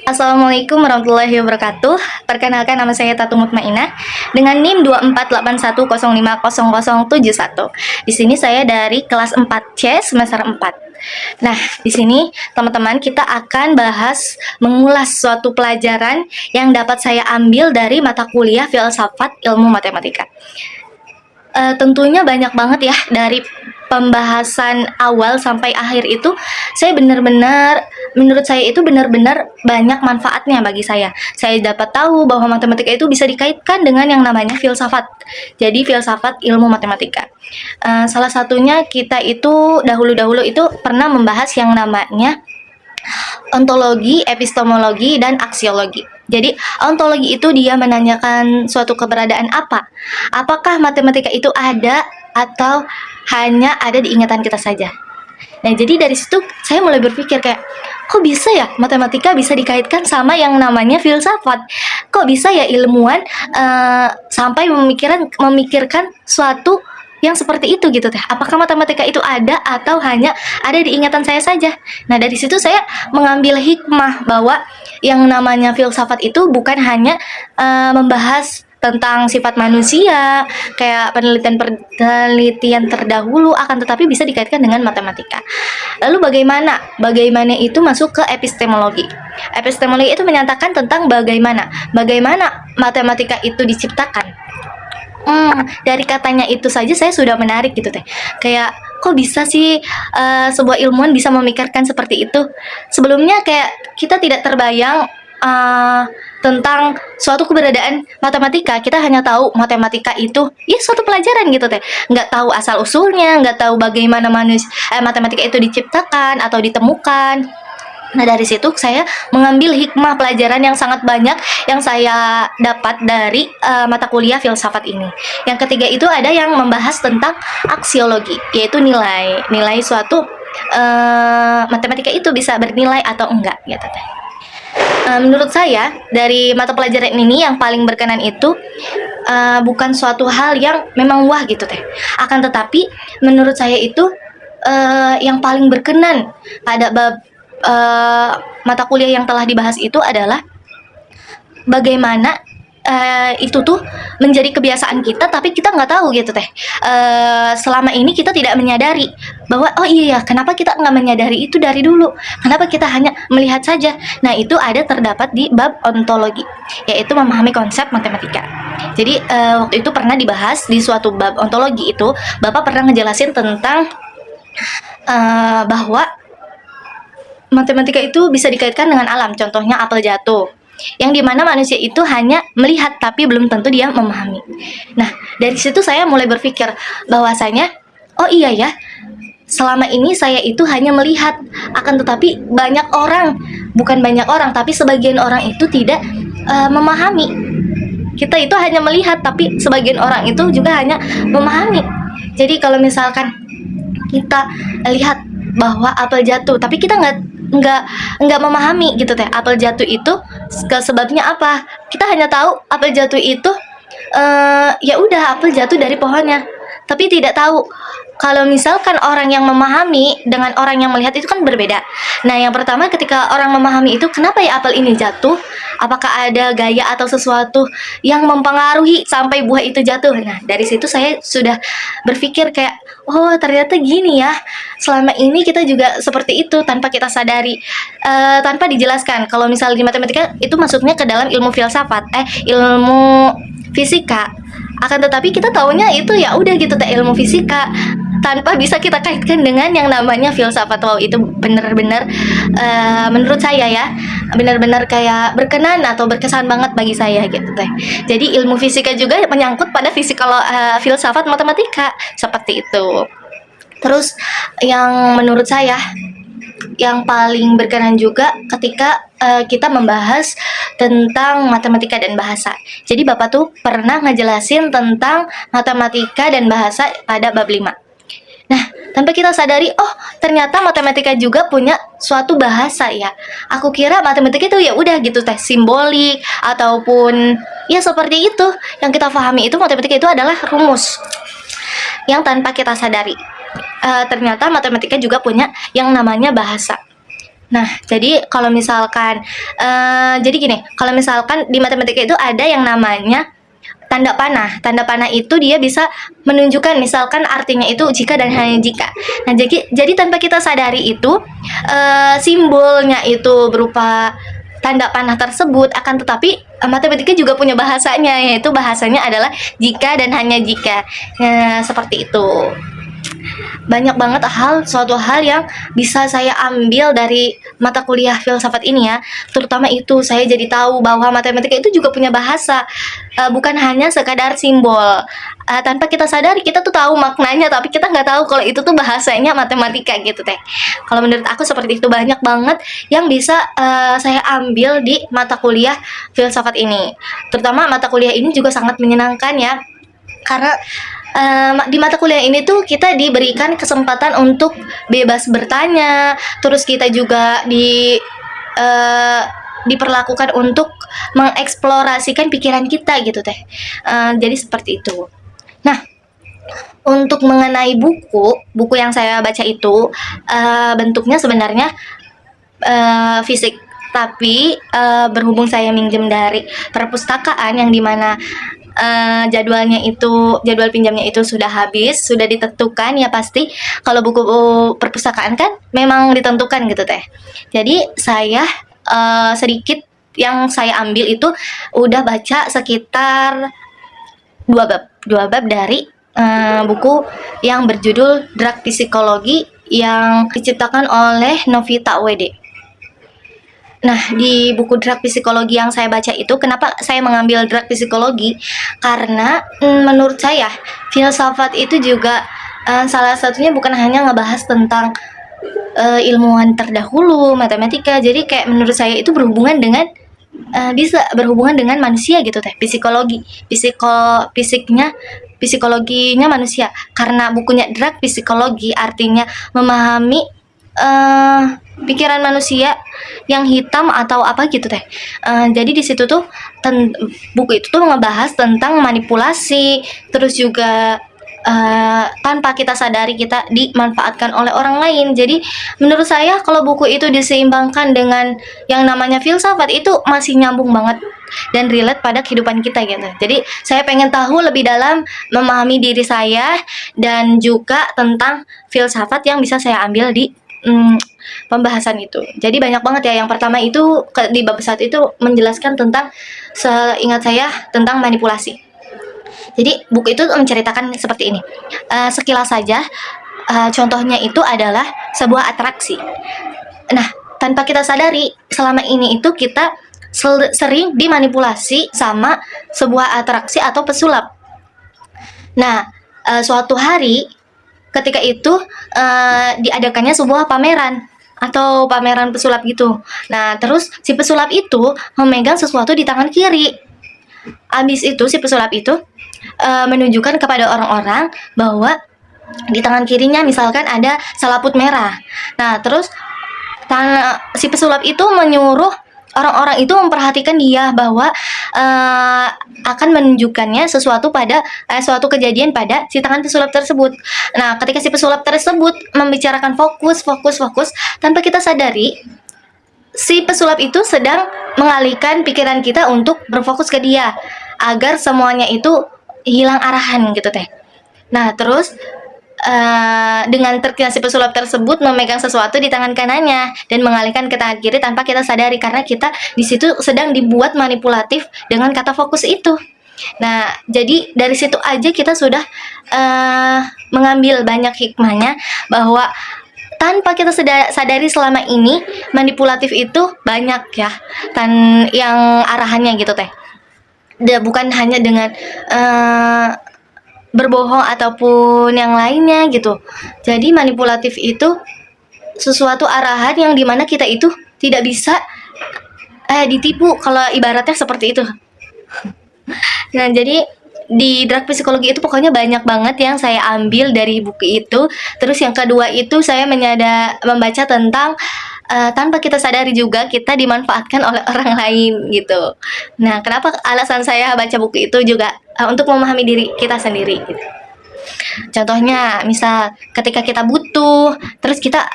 Assalamualaikum warahmatullahi wabarakatuh. Perkenalkan, nama saya Tatu Mutmainah dengan NIM 2481050071. Di sini saya dari kelas 4C semester 4. Nah, di sini teman-teman kita akan bahas mengulas suatu pelajaran yang dapat saya ambil dari mata kuliah Filsafat Ilmu Matematika. Tentunya banyak banget ya, dari pembahasan awal sampai akhir itu menurut saya itu benar-benar banyak manfaatnya bagi saya. Saya dapat tahu bahwa matematika itu bisa dikaitkan dengan yang namanya filsafat. Jadi filsafat ilmu matematika. Salah satunya kita itu dahulu-dahulu itu pernah membahas yang namanya ontologi, epistemologi, dan aksiologi. Jadi, ontologi itu dia menanyakan suatu keberadaan apa. Apakah matematika itu ada atau hanya ada di ingatan kita saja? Nah, jadi dari situ saya mulai berpikir kayak, kok bisa ya matematika bisa dikaitkan sama yang namanya filsafat? Kok bisa ya ilmuwan sampai memikirkan suatu yang seperti itu gitu teh? Apakah matematika itu ada atau hanya ada di ingatan saya saja? Nah, dari situ saya mengambil hikmah bahwa yang namanya filsafat itu bukan hanya membahas tentang sifat manusia, kayak penelitian terdahulu, akan tetapi bisa dikaitkan dengan matematika. Lalu bagaimana itu masuk ke epistemologi? Epistemologi itu menyatakan tentang bagaimana matematika itu diciptakan. Dari katanya itu saja saya sudah menarik gitu teh. Kayak kok bisa sih sebuah ilmuwan bisa memikirkan seperti itu? Sebelumnya kayak kita tidak terbayang tentang suatu keberadaan matematika. Kita hanya tahu matematika itu ya suatu pelajaran gitu teh. Nggak tahu asal usulnya, nggak tahu bagaimana matematika itu diciptakan atau ditemukan. Nah, dari situ saya mengambil hikmah pelajaran yang sangat banyak yang saya dapat dari mata kuliah filsafat ini. Yang ketiga itu ada yang membahas tentang aksiologi, yaitu nilai suatu matematika itu bisa bernilai atau enggak gitu teh. Menurut saya dari mata pelajaran ini yang paling berkenan itu bukan suatu hal yang memang wah gitu teh. Akan tetapi menurut saya itu yang paling berkenan pada bab mata kuliah yang telah dibahas itu adalah bagaimana itu tuh menjadi kebiasaan kita, tapi kita nggak tahu gitu teh. Selama ini kita tidak menyadari bahwa oh iya ya, kenapa kita nggak menyadari itu dari dulu? Kenapa kita hanya melihat saja? Nah, itu terdapat di bab ontologi, yaitu memahami konsep matematika. Jadi waktu itu pernah dibahas di suatu bab ontologi itu, Bapak pernah ngejelasin tentang bahwa matematika itu bisa dikaitkan dengan alam, contohnya apel jatuh, yang dimana manusia itu hanya melihat tapi belum tentu dia memahami. Nah, dari situ saya mulai berpikir bahwasanya oh iya ya, selama ini saya itu hanya melihat, akan tetapi bukan banyak orang, tapi sebagian orang itu tidak memahami. Kita itu hanya melihat, tapi sebagian orang itu juga hanya memahami. Jadi kalau misalkan kita lihat bahwa apel jatuh, tapi kita nggak memahami gitu teh, apel jatuh itu sebabnya apa? Kita hanya tahu apel jatuh itu ya udah apel jatuh dari pohonnya, tapi tidak tahu kalau misalkan orang yang memahami dengan orang yang melihat itu kan berbeda. Nah, yang pertama ketika orang memahami itu, kenapa ya apel ini jatuh? Apakah ada gaya atau sesuatu yang mempengaruhi sampai buah itu jatuh? Nah, dari situ saya sudah berpikir kayak, oh ternyata gini ya. Selama ini kita juga seperti itu tanpa kita sadari, tanpa dijelaskan. Kalau misalnya di matematika itu masuknya ke dalam ilmu filsafat, ilmu fisika. Akan tetapi kita taunya itu ya udah gitu teh, ilmu fisika, tanpa bisa kita kaitkan dengan yang namanya filsafat. Wow, itu benar-benar menurut saya ya, benar-benar kayak berkenan atau berkesan banget bagi saya gitu teh. Jadi ilmu fisika juga menyangkut pada filsafat matematika seperti itu. Terus yang menurut saya yang paling berkenan juga ketika kita membahas tentang matematika dan bahasa. Jadi Bapak tuh pernah ngejelasin tentang matematika dan bahasa pada bab 5. Nah, tanpa kita sadari, oh ternyata matematika juga punya suatu bahasa ya. Aku kira matematika itu ya udah gitu teh, simbolik ataupun ya seperti itu. Yang kita pahami itu matematika itu adalah rumus. Yang tanpa kita sadari, ternyata matematika juga punya yang namanya bahasa. Nah, jadi kalau misalkan, jadi gini, kalau misalkan di matematika itu ada yang namanya tanda panah. Tanda panah itu dia bisa menunjukkan misalkan artinya itu jika dan hanya jika. Nah, jadi tanpa kita sadari itu, simbolnya itu berupa tanda panah tersebut, akan tetapi matematika juga punya bahasanya, yaitu bahasanya adalah jika dan hanya jika. Nah, seperti itu. Banyak banget suatu hal yang bisa saya ambil dari mata kuliah filsafat ini ya. Terutama itu saya jadi tahu bahwa matematika itu juga punya bahasa, bukan hanya sekadar simbol. Tanpa kita sadari kita tuh tahu maknanya, tapi kita nggak tahu kalau itu tuh bahasanya matematika gitu teh. Kalau menurut aku seperti itu, banyak banget yang bisa saya ambil di mata kuliah filsafat ini. Terutama mata kuliah ini juga sangat menyenangkan ya, karena di mata kuliah ini tuh kita diberikan kesempatan untuk bebas bertanya, terus kita juga diperlakukan untuk mengeksplorasikan pikiran kita gitu teh. Jadi seperti itu. Nah, untuk mengenai buku yang saya baca itu bentuknya sebenarnya fisik, tapi berhubung saya minjem dari perpustakaan yang dimana jadwal pinjamnya itu sudah habis, sudah ditentukan ya, pasti kalau buku perpustakaan kan memang ditentukan gitu teh. Jadi saya sedikit yang saya ambil itu udah baca sekitar 2 bab dari buku yang berjudul Drag Psikologi yang diciptakan oleh Novita WD. Nah, di buku Drag Psikologi yang saya baca itu, kenapa saya mengambil Drag Psikologi? Karena menurut saya filsafat itu juga salah satunya bukan hanya ngebahas tentang ilmuwan terdahulu, matematika. Jadi kayak menurut saya itu berhubungan dengan bisa berhubungan dengan manusia gitu teh. Psikologinya manusia. Karena bukunya Drag Psikologi artinya memahami pikiran manusia yang hitam atau apa gitu teh. Jadi di situ tuh buku itu tuh ngebahas tentang manipulasi, terus juga tanpa kita sadari kita dimanfaatkan oleh orang lain. Jadi menurut saya kalau buku itu diseimbangkan dengan yang namanya filsafat, itu masih nyambung banget dan relate pada kehidupan kita gitu. Jadi saya pengen tahu lebih dalam, memahami diri saya, dan juga tentang filsafat yang bisa saya ambil di pembahasan itu. Jadi banyak banget ya. Yang pertama itu di bab 1 itu menjelaskan tentang, seingat saya, tentang manipulasi. Jadi buku itu menceritakan seperti ini. Sekilas saja, contohnya itu adalah sebuah atraksi. Nah, tanpa kita sadari selama ini itu kita sering dimanipulasi sama sebuah atraksi atau pesulap. Nah, suatu hari ketika itu diadakannya sebuah pameran atau pameran pesulap gitu. Nah, terus si pesulap itu memegang sesuatu di tangan kiri. Habis itu si pesulap itu menunjukkan kepada orang-orang bahwa di tangan kirinya misalkan ada selaput merah. Nah, terus si pesulap itu menyuruh orang-orang itu memperhatikan dia bahwa akan menunjukkannya suatu kejadian pada si tangan pesulap tersebut. Nah, ketika si pesulap tersebut membicarakan fokus, tanpa kita sadari, si pesulap itu sedang mengalihkan pikiran kita untuk berfokus ke dia agar semuanya itu hilang arahan gitu teh. Nah, terus dengan terkena si pesulap tersebut memegang sesuatu di tangan kanannya dan mengalihkan ke tangan kiri tanpa kita sadari, karena kita di situ sedang dibuat manipulatif dengan kata fokus itu. Nah, jadi dari situ aja kita sudah mengambil banyak hikmahnya, bahwa tanpa kita sadari selama ini manipulatif itu banyak ya, yang arahannya gitu teh. Bukan hanya dengan berbohong ataupun yang lainnya gitu. Jadi manipulatif itu sesuatu arahan yang dimana kita itu tidak bisa ditipu, kalau ibaratnya seperti itu. Nah, jadi di Drag Psikologi itu pokoknya banyak banget yang saya ambil dari buku itu. Terus yang kedua itu saya membaca tentang tanpa kita sadari juga kita dimanfaatkan oleh orang lain gitu. Nah, kenapa alasan saya baca buku itu juga untuk memahami diri kita sendiri gitu. Contohnya, misal ketika kita butuh, terus kita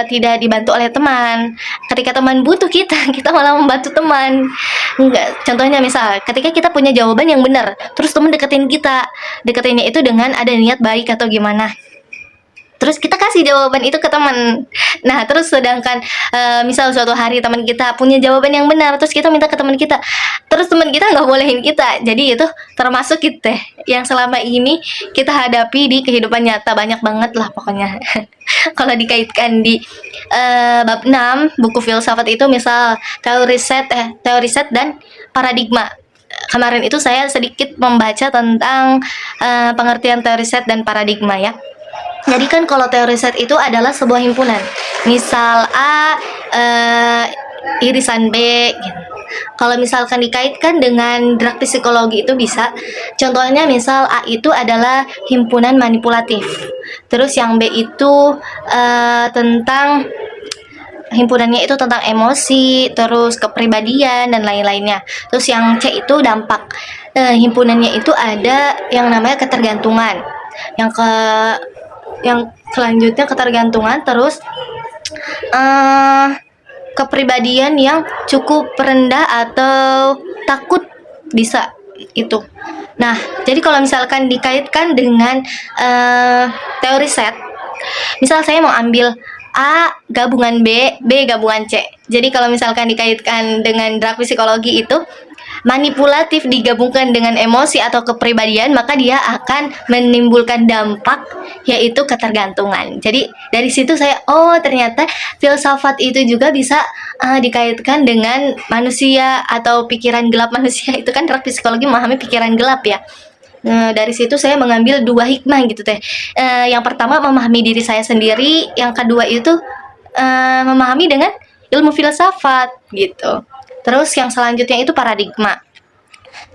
tidak dibantu oleh teman. Ketika teman butuh kita, kita malah membantu teman. Enggak, contohnya misal ketika kita punya jawaban yang benar, terus teman deketin kita, deketinnya itu dengan ada niat baik atau gimana. Terus kita kasih jawaban itu ke teman. Nah, terus sedangkan misal suatu hari teman kita punya jawaban yang benar, terus kita minta ke teman kita, terus teman kita nggak bolehin kita. Jadi itu termasuk kita yang selama ini kita hadapi di kehidupan nyata, banyak banget lah pokoknya. Kalau dikaitkan di bab 6 buku filsafat itu, misal teori set dan paradigma. Kemarin itu saya sedikit membaca tentang pengertian teori set dan paradigma ya. Jadi kan kalau teori set itu adalah sebuah himpunan. Misal A irisan B gitu. Kalau misalkan dikaitkan dengan drag psikologi itu bisa. Contohnya misal A itu adalah himpunan manipulatif. Terus yang B itu tentang himpunannya itu tentang emosi, terus kepribadian dan lain-lainnya. Terus yang C itu dampak. Himpunannya itu ada yang namanya ketergantungan. Yang selanjutnya ketergantungan, terus kepribadian yang cukup rendah atau takut bisa itu. Nah, jadi kalau misalkan dikaitkan dengan teori set, misal saya mau ambil A gabungan B, B gabungan C. Jadi kalau misalkan dikaitkan dengan drag psikologi itu manipulatif digabungkan dengan emosi atau kepribadian, maka dia akan menimbulkan dampak yaitu ketergantungan. Jadi dari situ saya ternyata filsafat itu juga bisa dikaitkan dengan manusia atau pikiran gelap manusia. Itu kan drag psikologi memahami pikiran gelap ya. Dari situ saya mengambil 2 hikmah gitu teh. Yang pertama memahami diri saya sendiri, yang kedua itu memahami dengan ilmu filsafat gitu. Terus yang selanjutnya itu paradigma.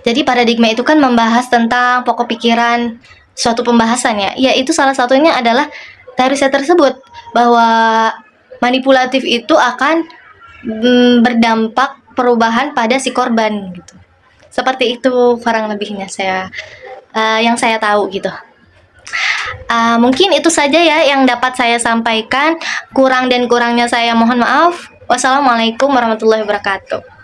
Jadi paradigma itu kan membahas tentang pokok pikiran suatu pembahasan ya. Yaitu salah satunya adalah teori set tersebut, bahwa manipulatif itu akan berdampak perubahan pada si korban gitu. Seperti itu kurang lebihnya yang saya tahu gitu. Mungkin itu saja ya yang dapat saya sampaikan. Kurang dan kurangnya saya mohon maaf. Wassalamualaikum warahmatullahi wabarakatuh.